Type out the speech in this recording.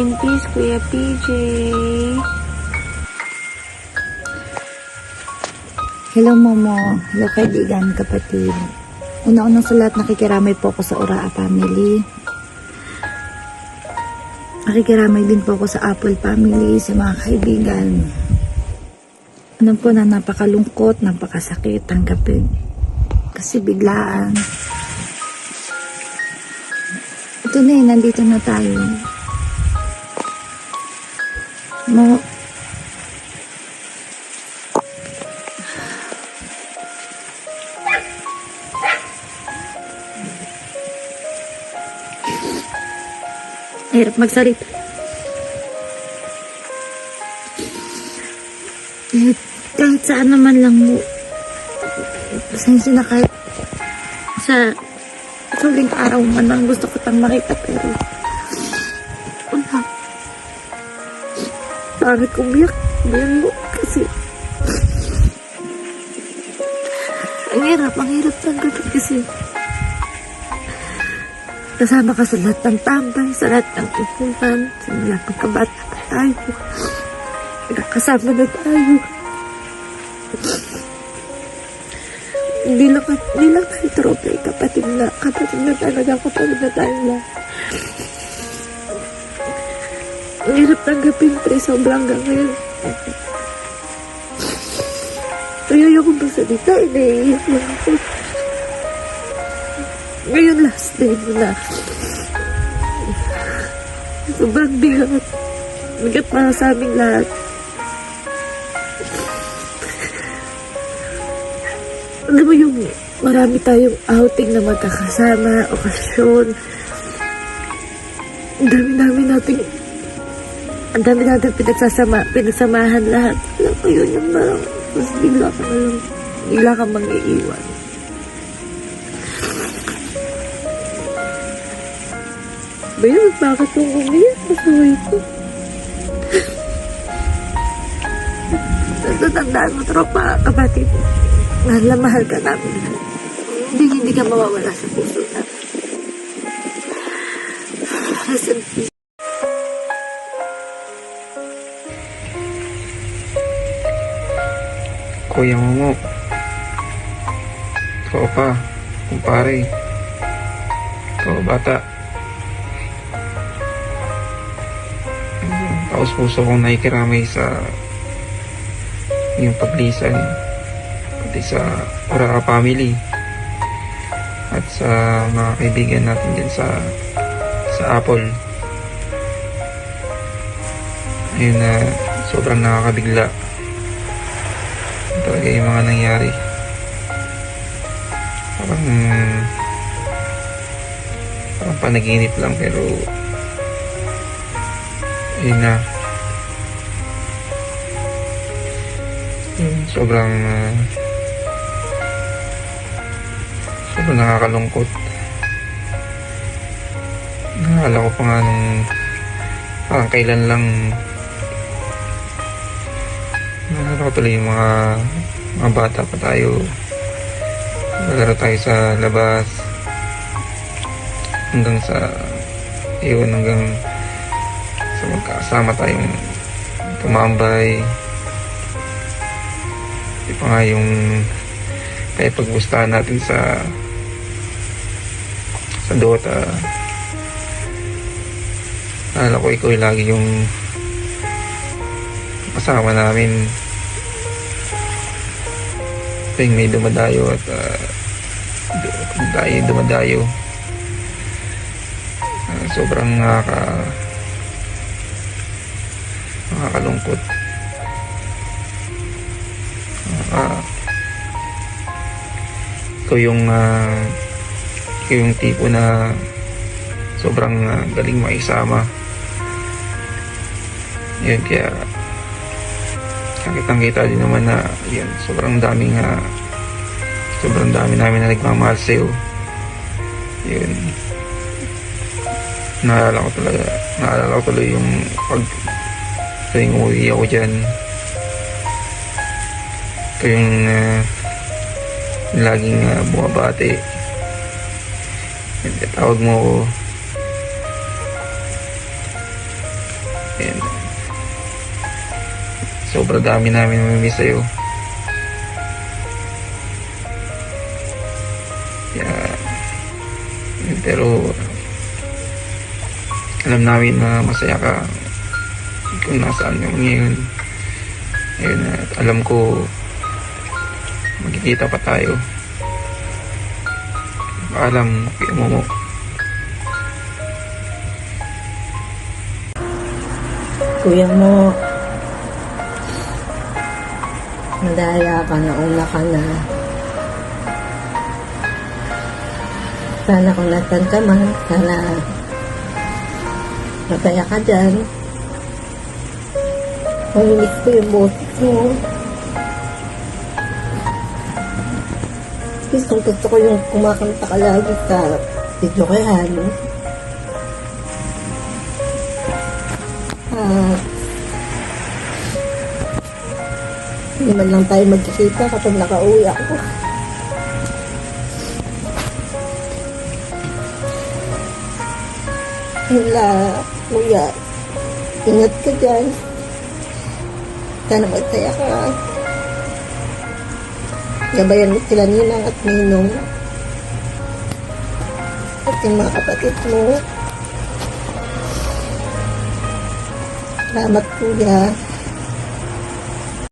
In peace, Kuya PJ. Hello, Momo. Hello, kaibigan, kapatid. Una-unang sa lahat, nakikiramay po ako sa Uraa family. Nakikiramay din po ako sa Apple family, sa mga kaibigan. Alam ko na napakalungkot, napakasakit tanggapin. Kasi biglaan. Ito na nandito na tayo. Hirap magsalita. Kahit saan naman lang mo. Pasensya na kahit sa huling araw man lang gusto ko tang makita pero wala. Bakit umiyak? Umiyak mo kasi ang hirap tanggapin kasi kasama ka sa lahat ng tambay, sa lahat ng ipunan, sa lahat ng kabata pa tayo. Nagkakasama na tayo. Hindi lang tayo tropa, kapatid na talaga, kapatid na tayo lang. Ang hirap tanggapin, pre, sobrang ngayon. Kaya ayoko magsalita, naiiyak lang ako. Ngayon last day mo na. Sobrang bigat. Bigat para sa aming lahat. Alam mo yung marami tayong outing na magkakasama, okasyon. Ang dami natin pinagsamahan lahat. Alam mo yun, yung parang mas bigla ka mang-iiwan. Bayan, bakit kong umiyak? Masaway ko. Tatandaan mo, tropa, kapatid. Mahal ka namin. Hindi ka mawawala sa puso namin. Rest in peace. Kuya Momo, tropa, kumpare, bata. Taos puso kong nakikiramay sa yung paglisan, pati sa Uraa family at sa mga kaibigan natin dyan sa Apple. Ayun na sobrang nakakabigla talaga yung mga nangyari. Parang panaginip lang pero yun na. Sobrang nakakalungkot. Naalala ko pa nga nung parang kailan lang naalala ko tuloy yung mga bata pa tayo. Naglaro tayo sa labas hanggang sa magkasama tayong tumambay. Di pa nga yung kahit paggustahan natin sa Dota. Alala ko ikaw lagi yung kasama namin tuwing may dumadayo at dumadayo. Sobrang nakakalungkot. Ikaw yung tipo na sobrang galing makisama. Yun, kaya kitang-kita din naman na yun, sobrang dami namin na nagmamahal sa'yo. Yun, naalala ko tuloy yung tuwing umuwi ako dyan, tuwing laging bumabati, tawag mo ako. And sobrang dami namin mamimiss sa'yo. Kaya, pero alam namin na masaya ka kung nasaan ka ngayon. Ayun, at alam ko magkikita pa tayo. Paalam, Kuya Momo. Kuya mo, madaya ka na, una ka na. Sana kung nasan ka man, sana masaya ka dyan. Mamimiss ko yung boses mo. Gusto ko yung kumakanta ka lagi sa video kayan. Hindi man lang tayo magkikita kapag nakauwi ako. Wala, kuya. Ingat ka dyan. Sana magtaya ka. Gabayan mo sila Ninang at Ninong. At yung mga kapatid mo. Salamat, kuya.